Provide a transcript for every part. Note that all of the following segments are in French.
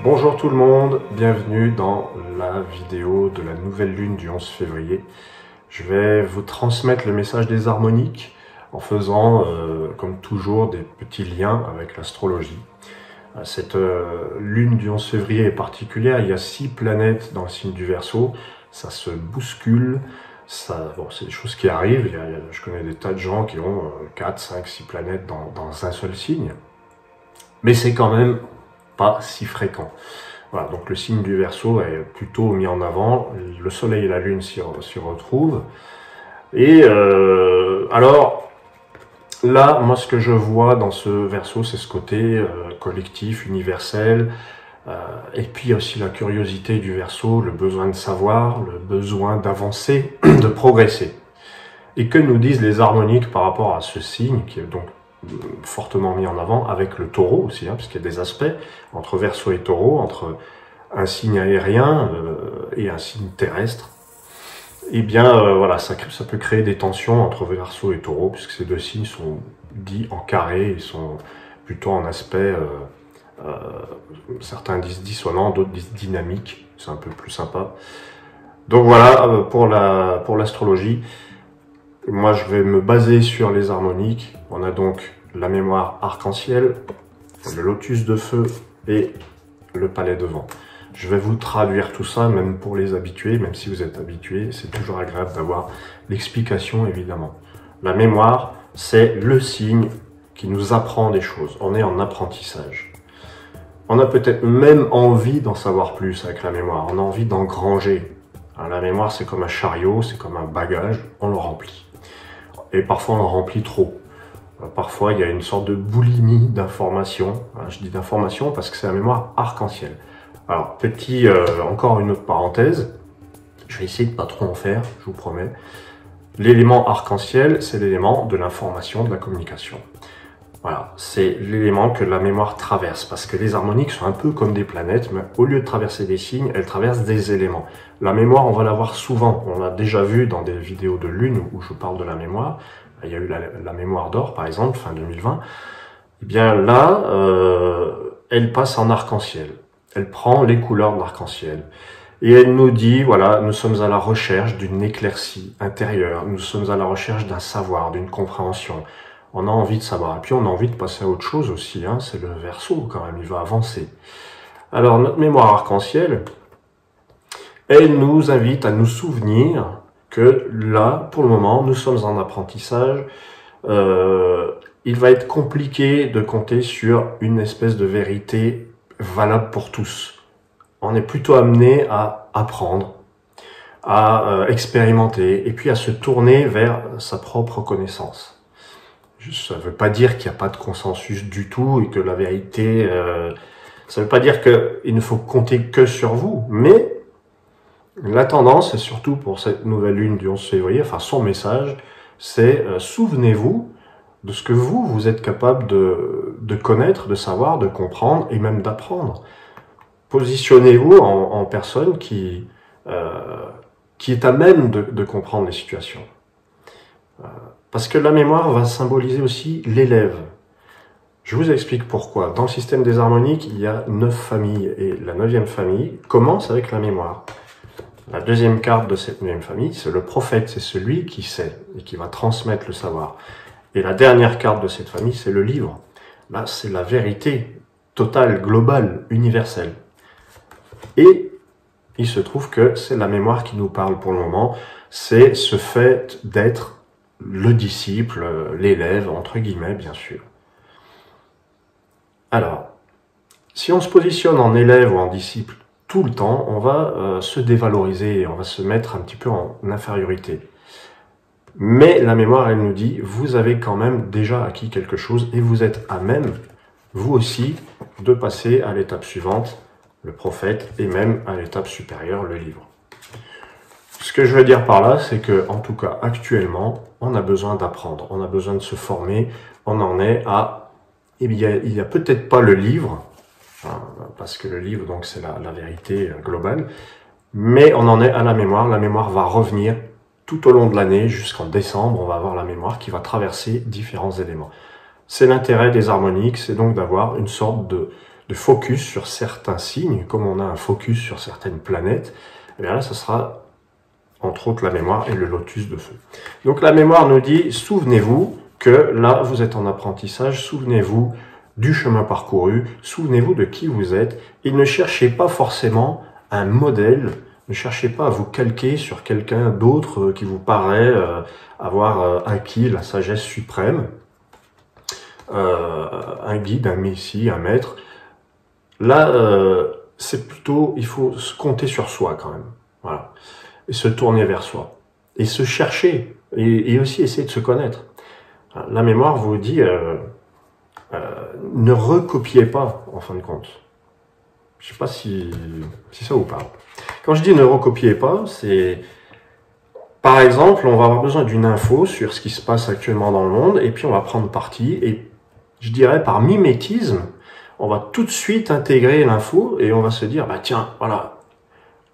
Bonjour tout le monde, bienvenue dans la vidéo de la nouvelle lune du 11 février. Je vais vous transmettre le message des harmoniques en faisant, comme toujours, des petits liens avec l'astrologie. Cette lune du 11 février est particulière, il y a 6 planètes dans le signe du Verseau, ça se bouscule, bon, c'est des choses qui arrivent, je connais des tas de gens qui ont 4, 5, 6 planètes dans un seul signe, mais c'est quand même pas si fréquent. Voilà, donc le signe du Verseau est plutôt mis en avant, le soleil et la lune s'y retrouvent. Et alors, là, moi ce que je vois dans ce Verseau, c'est ce côté collectif, universel, et puis aussi la curiosité du Verseau, le besoin de savoir, le besoin d'avancer, de progresser. Et que nous disent les harmoniques par rapport à ce signe, qui est donc fortement mis en avant, avec le Taureau aussi, parce qu'il y a des aspects entre Verseau et Taureau, entre un signe aérien et un signe terrestre. Et bien voilà, ça peut créer des tensions entre Verseau et Taureau, puisque ces deux signes sont dits en carré, ils sont plutôt en aspect, certains disent dissonant, d'autres disent dynamique, c'est un peu plus sympa. Donc voilà, pour l'astrologie, moi je vais me baser sur les harmoniques. On a donc la mémoire arc-en-ciel, le lotus de feu et le palais de vent. Je vais vous traduire tout ça, même pour les habitués, même si vous êtes habitués, c'est toujours agréable d'avoir l'explication évidemment. La mémoire, c'est le signe qui nous apprend des choses. On est en apprentissage. On a peut-être même envie d'en savoir plus avec la mémoire, on a envie d'engranger. La mémoire, c'est comme un chariot, c'est comme un bagage, on le remplit. Et parfois, on en remplit trop. Parfois, il y a une sorte de boulimie d'informations. Je dis d'informations parce que c'est la mémoire arc-en-ciel. Alors, encore une autre parenthèse. Je vais essayer de pas trop en faire, je vous promets. L'élément arc-en-ciel, c'est l'élément de l'information, de la communication. Voilà, c'est l'élément que la mémoire traverse, parce que les harmoniques sont un peu comme des planètes, mais au lieu de traverser des signes, elles traversent des éléments. La mémoire, on va la voir souvent, on l'a déjà vu dans des vidéos de lune où je parle de la mémoire. Il y a eu la mémoire d'or, par exemple, fin 2020. Eh bien là, elle passe en arc-en-ciel. Elle prend les couleurs de l'arc-en-ciel. Et elle nous dit, voilà, nous sommes à la recherche d'une éclaircie intérieure, nous sommes à la recherche d'un savoir, d'une compréhension. On a envie de savoir. Et puis on a envie de passer à autre chose aussi, c'est le Verseau quand même, il va avancer. Alors notre mémoire arc-en-ciel, elle nous invite à nous souvenir que là, pour le moment, nous sommes en apprentissage. Il va être compliqué de compter sur une espèce de vérité valable pour tous. On est plutôt amené à apprendre, à expérimenter, et puis à se tourner vers sa propre connaissance. Ça ne veut pas dire qu'il n'y a pas de consensus du tout et que la vérité... ça ne veut pas dire qu'il ne faut compter que sur vous, mais la tendance, et surtout pour cette nouvelle lune du 11 février, enfin son message, c'est souvenez-vous de ce que vous êtes capable de connaître, de savoir, de comprendre et même d'apprendre. Positionnez-vous en personne qui est à même de comprendre les situations. Parce que la mémoire va symboliser aussi l'élève. Je vous explique pourquoi. Dans le système des harmoniques, il y a 9 familles, et la 9e famille commence avec la mémoire. La deuxième carte de cette 9e famille, c'est le prophète, c'est celui qui sait et qui va transmettre le savoir. Et la dernière carte de cette famille, c'est le livre. Là, c'est la vérité totale, globale, universelle. Et il se trouve que c'est la mémoire qui nous parle pour le moment, c'est ce fait d'être le disciple, l'élève, entre guillemets, bien sûr. Alors, si on se positionne en élève ou en disciple tout le temps, on va se dévaloriser et on va se mettre un petit peu en infériorité. Mais la mémoire, elle nous dit, vous avez quand même déjà acquis quelque chose et vous êtes à même, vous aussi, de passer à l'étape suivante, le prophète, et même à l'étape supérieure, le livre. Ce que je veux dire par là, c'est que, en tout cas, actuellement, on a besoin d'apprendre, on a besoin de se former, on en est à, il y a peut-être pas le livre, parce que le livre, donc, c'est la vérité globale, mais on en est à la mémoire va revenir tout au long de l'année, jusqu'en décembre, on va avoir la mémoire qui va traverser différents éléments. C'est l'intérêt des harmoniques, c'est donc d'avoir une sorte de focus sur certains signes, comme on a un focus sur certaines planètes, et bien là, ça sera entre autres la mémoire et le lotus de feu. Donc la mémoire nous dit, souvenez-vous que là, vous êtes en apprentissage, souvenez-vous du chemin parcouru, souvenez-vous de qui vous êtes, et ne cherchez pas forcément un modèle, ne cherchez pas à vous calquer sur quelqu'un d'autre qui vous paraît avoir acquis la sagesse suprême, un guide, un messie, un maître. Là, c'est plutôt, il faut se compter sur soi quand même, voilà, et se tourner vers soi, et se chercher, et aussi essayer de se connaître. La mémoire vous dit, ne recopiez pas, en fin de compte. Je sais pas si ça vous parle. Quand je dis ne recopiez pas, c'est, par exemple, on va avoir besoin d'une info sur ce qui se passe actuellement dans le monde, et puis on va prendre parti, et je dirais par mimétisme, on va tout de suite intégrer l'info, et on va se dire, bah tiens, voilà,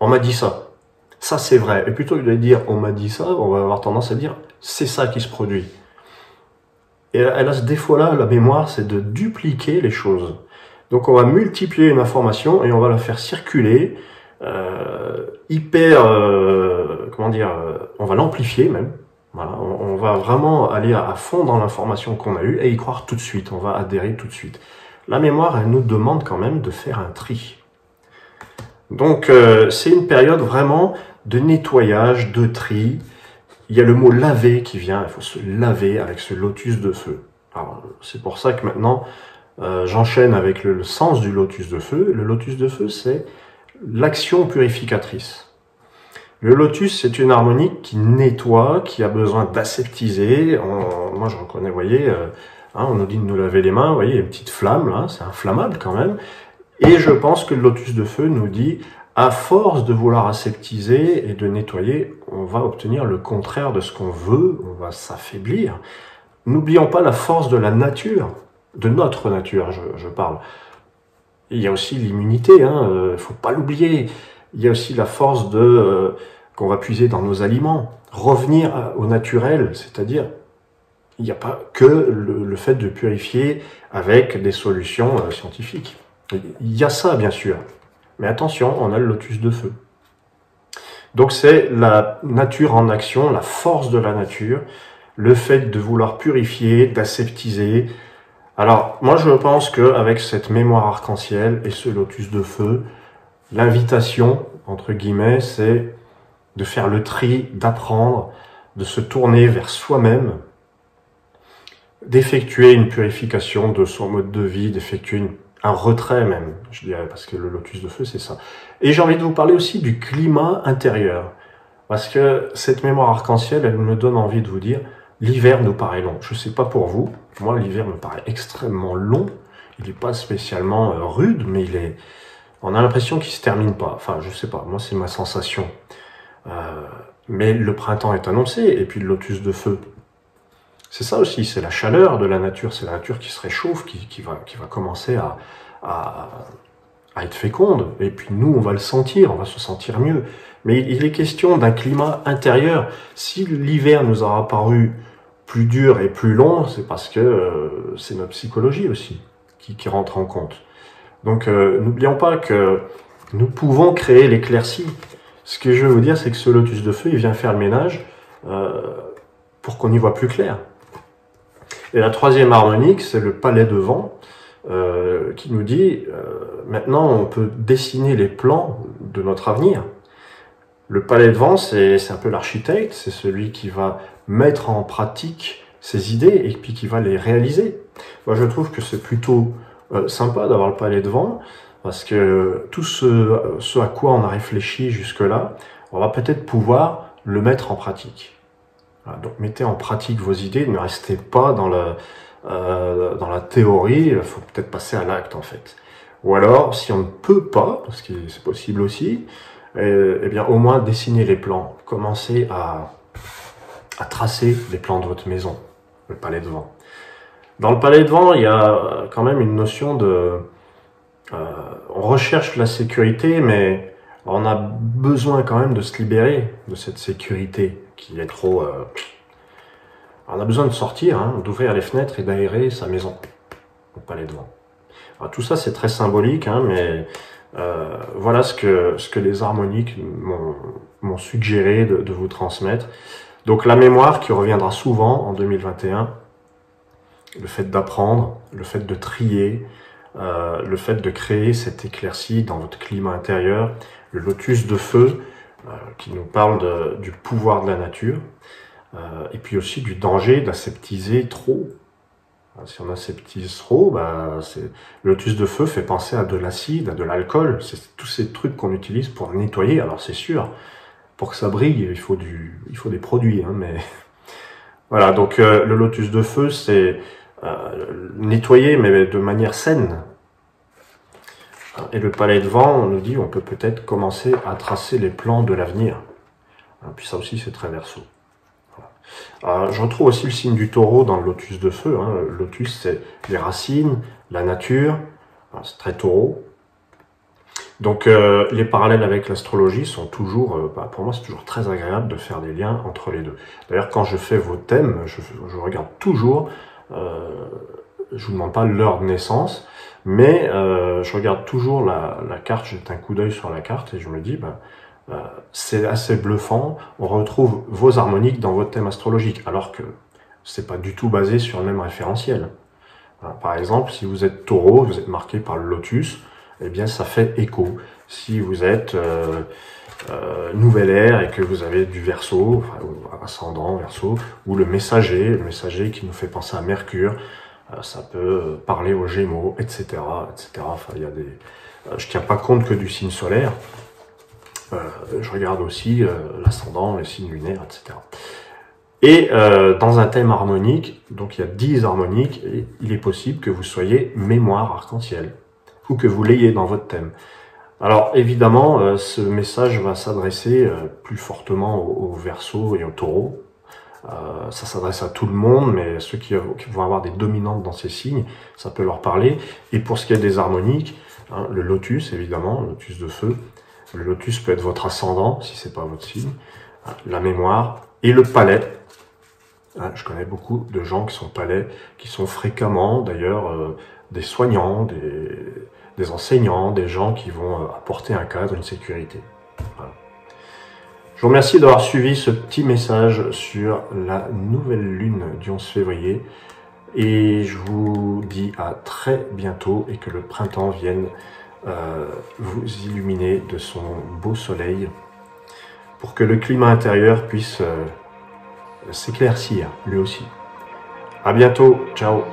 on m'a dit ça. Ça, c'est vrai. Et plutôt que de dire, on m'a dit ça, on va avoir tendance à dire, c'est ça qui se produit. Et elle a ce défaut-là, la mémoire, c'est de dupliquer les choses. Donc on va multiplier une information et on va la faire circuler, on va l'amplifier même. Voilà, on va vraiment aller à fond dans l'information qu'on a eue et y croire tout de suite, on va adhérer tout de suite. La mémoire, elle nous demande quand même de faire un tri. Donc c'est une période vraiment de nettoyage, de tri. Il y a le mot laver qui vient, il faut se laver avec ce lotus de feu. Alors c'est pour ça que maintenant j'enchaîne avec le sens du lotus de feu. Le lotus de feu, c'est l'action purificatrice. Le lotus, c'est une harmonique qui nettoie, qui a besoin d'aseptiser. Moi je reconnais, vous voyez, on nous dit de nous laver les mains, vous voyez, il y a une petite flamme là, c'est inflammable quand même. Et je pense que le lotus de feu nous dit, à force de vouloir aseptiser et de nettoyer, on va obtenir le contraire de ce qu'on veut, on va s'affaiblir. N'oublions pas la force de la nature, de notre nature, je parle. Et il y a aussi l'immunité, faut pas l'oublier. Il y a aussi la force qu'on va puiser dans nos aliments. Revenir au naturel, c'est-à-dire, il n'y a pas que le fait de purifier avec des solutions scientifiques. Il y a ça, bien sûr. Mais attention, on a le lotus de feu. Donc c'est la nature en action, la force de la nature, le fait de vouloir purifier, d'aseptiser. Alors, moi je pense qu'avec cette mémoire arc-en-ciel et ce lotus de feu, l'invitation, entre guillemets, c'est de faire le tri, d'apprendre, de se tourner vers soi-même, d'effectuer une purification de son mode de vie, d'effectuer un retrait même, je dirais, parce que le lotus de feu, c'est ça. Et j'ai envie de vous parler aussi du climat intérieur, parce que cette mémoire arc-en-ciel, elle me donne envie de vous dire, l'hiver nous paraît long. Je sais pas pour vous, moi l'hiver me paraît extrêmement long, il n'est pas spécialement rude, mais on a l'impression qu'il se termine pas. Enfin, je sais pas, moi c'est ma sensation. Mais le printemps est annoncé, et puis le lotus de feu, c'est ça aussi, c'est la chaleur de la nature, c'est la nature qui se réchauffe, qui va commencer à être féconde. Et puis nous, on va le sentir, on va se sentir mieux. Mais il est question d'un climat intérieur. Si l'hiver nous aura paru plus dur et plus long, c'est parce que c'est notre psychologie aussi qui rentre en compte. Donc n'oublions pas que nous pouvons créer l'éclaircie. Ce que je veux vous dire, c'est que ce lotus de feu, il vient faire le ménage pour qu'on y voit plus clair. Et la troisième harmonique, c'est le palais de vent, qui nous dit, maintenant on peut dessiner les plans de notre avenir. Le palais de vent, c'est un peu l'architecte, c'est celui qui va mettre en pratique ses idées et puis qui va les réaliser. Moi je trouve que c'est plutôt sympa d'avoir le palais de vent, parce que tout ce à quoi on a réfléchi jusque-là, on va peut-être pouvoir le mettre en pratique. Voilà, donc mettez en pratique vos idées, ne restez pas dans la théorie, il faut peut-être passer à l'acte en fait. Ou alors, si on ne peut pas, parce que c'est possible aussi, eh bien au moins dessiner les plans, commencez à tracer les plans de votre maison, le palais de vent. Dans le palais de vent, il y a quand même une notion de... on recherche la sécurité, mais on a besoin quand même de se libérer de cette sécurité qui est trop... on a besoin de sortir, d'ouvrir les fenêtres et d'aérer sa maison, le palais de vent. Alors, tout ça, c'est très symbolique, hein, mais voilà ce que les harmoniques m'ont suggéré de vous transmettre. Donc la mémoire qui reviendra souvent en 2021, le fait d'apprendre, le fait de trier, le fait de créer cette éclaircie dans votre climat intérieur, le lotus de feu qui nous parle du pouvoir de la nature, et puis aussi du danger d'aseptiser trop. Si on aseptise trop, le lotus de feu fait penser à de l'acide, à de l'alcool, c'est tous ces trucs qu'on utilise pour nettoyer. Alors c'est sûr, pour que ça brille, il faut des produits, hein, mais voilà. Donc le lotus de feu, c'est nettoyer, mais de manière saine. Et le palais de vent, on nous dit, on peut peut-être commencer à tracer les plans de l'avenir. Puis ça aussi, c'est très verso. Je retrouve aussi le signe du taureau dans le lotus de feu. Hein. Le lotus, c'est les racines, la nature, c'est très taureau. Donc les parallèles avec l'astrologie sont toujours, pour moi c'est toujours très agréable de faire des liens entre les deux. D'ailleurs quand je fais vos thèmes, je regarde toujours, je vous demande pas l'heure de naissance, mais je regarde toujours la carte, jette un coup d'œil sur la carte et je me dis, c'est assez bluffant, on retrouve vos harmoniques dans votre thème astrologique, alors que c'est pas du tout basé sur le même référentiel. Par exemple, si vous êtes taureau, vous êtes marqué par le lotus, eh bien ça fait écho. Si vous êtes nouvelle ère et que vous avez du Verseau, ascendant Verseau, ou le messager qui nous fait penser à Mercure, ça peut parler aux Gémeaux, etc., etc. Enfin, il y a des, je tiens pas compte que du signe solaire. Je regarde aussi l'ascendant, les signes lunaires, etc. Et dans un thème harmonique, donc il y a 10 harmoniques, et il est possible que vous soyez mémoire arc-en-ciel, ou que vous l'ayez dans votre thème. Alors évidemment, ce message va s'adresser plus fortement aux Verseaux et aux Taureaux. Ça s'adresse à tout le monde, mais ceux qui vont avoir des dominantes dans ces signes, ça peut leur parler. Et pour ce qui est des harmoniques, hein, le lotus évidemment, le lotus de feu, le lotus peut être votre ascendant, si c'est pas votre signe, la mémoire, et le palais. Je connais beaucoup de gens qui sont palais, qui sont fréquemment d'ailleurs des soignants, des enseignants, des gens qui vont apporter un cadre, une sécurité. Voilà. Je vous remercie d'avoir suivi ce petit message sur la nouvelle lune du 11 février et je vous dis à très bientôt et que le printemps vienne vous illuminer de son beau soleil pour que le climat intérieur puisse s'éclaircir lui aussi. À bientôt, ciao.